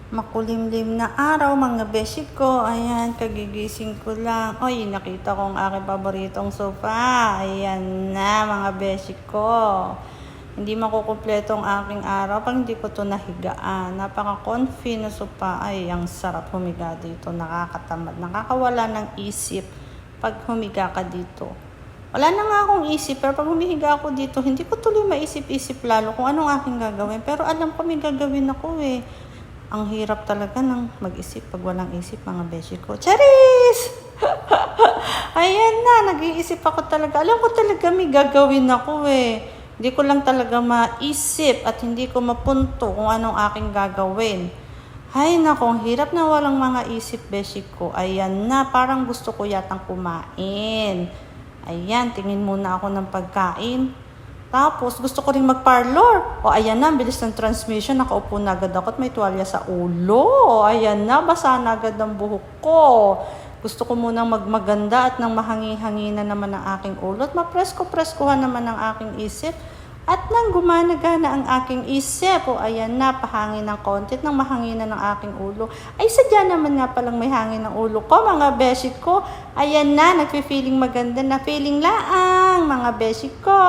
Makulimlim na araw mga beshi ko. Ayan, kagigising ko lang. Oy, nakita ko ang aking paboritong sofa. Ayan na mga beshi ko. Hindi makukumpleto ang aking araw pag hindi ko to nahigaan. Napaka-comfy na sofa. Ay, ang sarap humiga dito. Nakakatamad. Nakakawala ng isip pag humiga ka dito. Wala na nga akong isip, pero pag humihiga ako dito, hindi ko tuloy maisip-isip lalo kung anong aking gagawin. Pero alam ko may gagawin ako eh. Ang hirap talaga ng mag-isip pag walang isip mga beshi ko. Charis! Ayan na, nag-iisip ako talaga. Alam ko talaga may gagawin ako eh. Hindi ko lang talaga maisip at hindi ko mapunto kung anong aking gagawin. Ay nako, ang hirap na walang mga isip beshi ko. Ayan na, parang gusto ko yatang kumain. Ayan, tingin muna ako ng pagkain. Tapos, gusto ko rin mag-parlor. O, ayan na, bilis ng transmission. Nakaupo na agad ako at may tuwalya sa ulo. O, ayan na, basa na agad ang buhok ko. Gusto ko munang magmaganda at nang mahangi-hangina naman ang aking ulo. At mapresko-preskohan naman ang aking isip. At nang gumana-gana ang aking isip. O, ayan na, pahangin ng konti at nang mahangina ng aking ulo. Ay, sadya naman nga palang may hangin ng ulo ko, mga beshi ko. Ayan na, nagfe-feeling maganda na feeling laang, mga beshi ko.